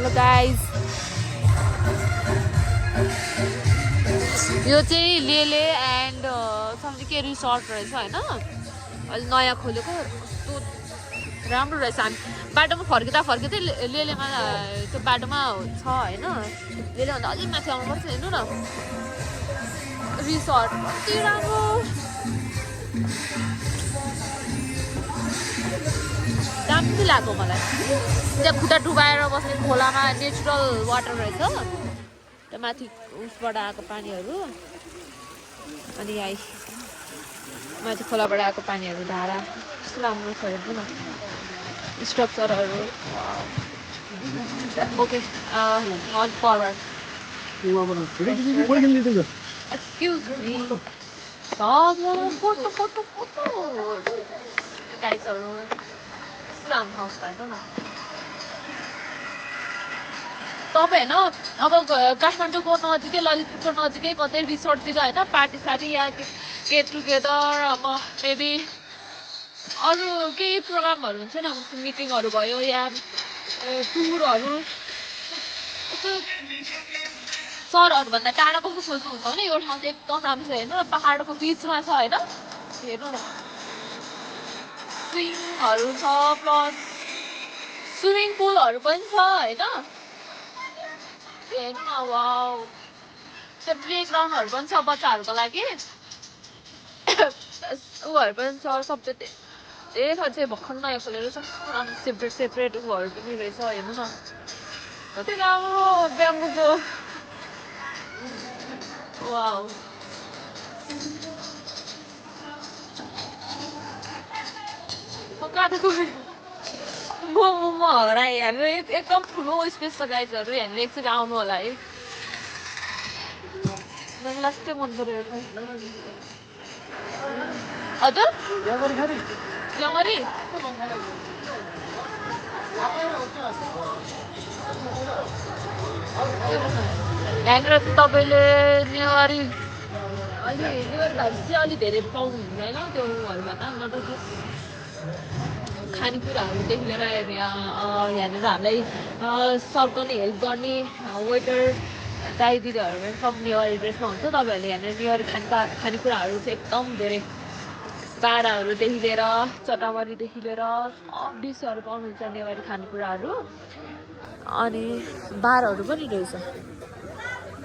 hello guys यो चाहिँ लेले एन्ड सम्झि के रिसोर्ट रहेछ होइन अहिले नयाँ खोलेको कस्तो राम्रो रहेछ हामी बाटोमा फर्किँदै लेलेमा त्यो बाटोमा छ होइन लेलेभन्दा अलिक माथि आउनुपर्छ हेर्नु न रिसोर्ट कति राम्रो दामी लाग्यो मलाई त्यहाँ खुट्टा डुबाएर बस्ने खोलामा नेचुरल वाटर रहेछ त्यहाँ माथि उसबाट आएको पानीहरू अनि यहाँ माथि खोलाबाट आएको पानीहरू धारा कस्तो राम्रो छ हेर्नु न स्ट्रक्चरहरू okay not forward excuse me photo photo photo गाइजहरू राम्रो हाउस होइन न तपाईँ होइन अब काठमाडौँको नजिकै ललितपुरको नजिकै कतै रिसोर्टतिर होइन पार्टी सार्टी या गेट टुगेदर अब मेबी अरू केही प्रोग्रामहरू हुन्छ नि मिटिङहरू भयो या टुरहरू यस्तो सहरहरूभन्दा टाढा कस्तो सोच्नुहुन्छ भने यो ठाउँ चाहिँ एकदम राम्रो छ हेर्नु न पाहाडको बिचमा छ होइन हेर्नु न स्विङहरू छ प्लस स्विमिङ पुलहरू पनि छ होइन हेर्नु न वाउ त्यो प्ले ग्राउन्डहरू पनि छ बच्चाहरूको लागि उहरू पनि छ सबै धेरै ठाउँ चाहिँ भर्खर नयाँ खोलेर छ सेपरेट सेपरेट उहरू पनि रहेछ हेर्नु न कति राम्रो ब्याम्बोको वाउ म हराएँ हाम्रो एकदम ठुलो स्पेस छ गाइजहरू हामीले एकचोटि आउनु होला है मलाई लास्टै मन पऱ्यो हजुर जङ्गरी यहाँनिर तपाईँले नेवारी अलि नेवारी भाइ चाहिँ अलिक धेरै पाउनु हुँदैन त्यो उहरूमा त खानेकुराहरूदेखि लिएर यहाँनिर हामीलाई सर्भ गर्ने हेल्प गर्ने वेटर दाइ दिदीहरू पनि सब नेवारी ड्रेसमा हुन्छ तपाईँहरूले यहाँनिर नेवारी खानेकुराहरू चाहिँ एकदम धेरै काँडाहरूदेखि लिएर चटामरीदेखि लिएर सब डिसहरू पाउनुहुन्छ नेवारी खानेकुराहरू अनि बारहरू पनि रहेछ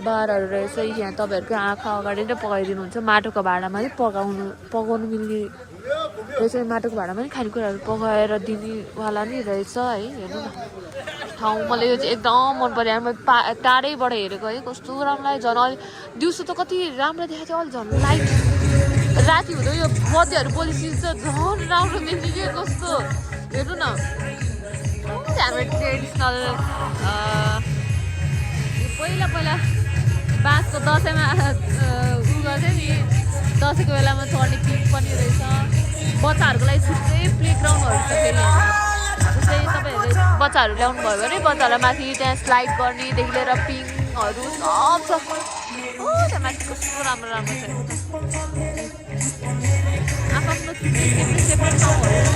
बारहरू रहेछ यहाँ तपाईँहरूको आँखा अगाडि नै पकाइदिनुहुन्छ माटोको भाँडामा नै पकाउनु मिल्ने रहेछ माटोको भाँडामा नि खानेकुराहरू पकाएर दिनेवाला नि रहेछ है हेर्नु न ठाउँ मलाई यो चाहिँ एकदम मन पऱ्यो मैले टाढैबाट हेरेको है कस्तो राम्रो लाग्यो झन् अलि दिउँसो त कति राम्रो देखाएको थियो अलि झन् लाइट राति हुँदो यो बत्तीहरू पोलिसिन्छ झन् राम्रो देख्ने के कस्तो हेर्नु न हाम्रो ट्रेडिसनल पहिला बाँसको दसैँमा उ गर्थ्यो नि दसैँको बेलामा चढ्ने पिक पनि रहेछ बच्चाहरूको लागि छुट्टै प्ले ग्राउन्डहरू छ फेरि जस्तै तपाईँहरूले बच्चाहरू ल्याउनु भयो भने बच्चाहरूलाई माथि त्यहाँ स्लाइड गर्नेदेखि लिएर पिङहरू सब छ त्यहाँ माथि कस्तो राम्रो राम्रो छ आफ्नो सेपरेट ठाउँहरू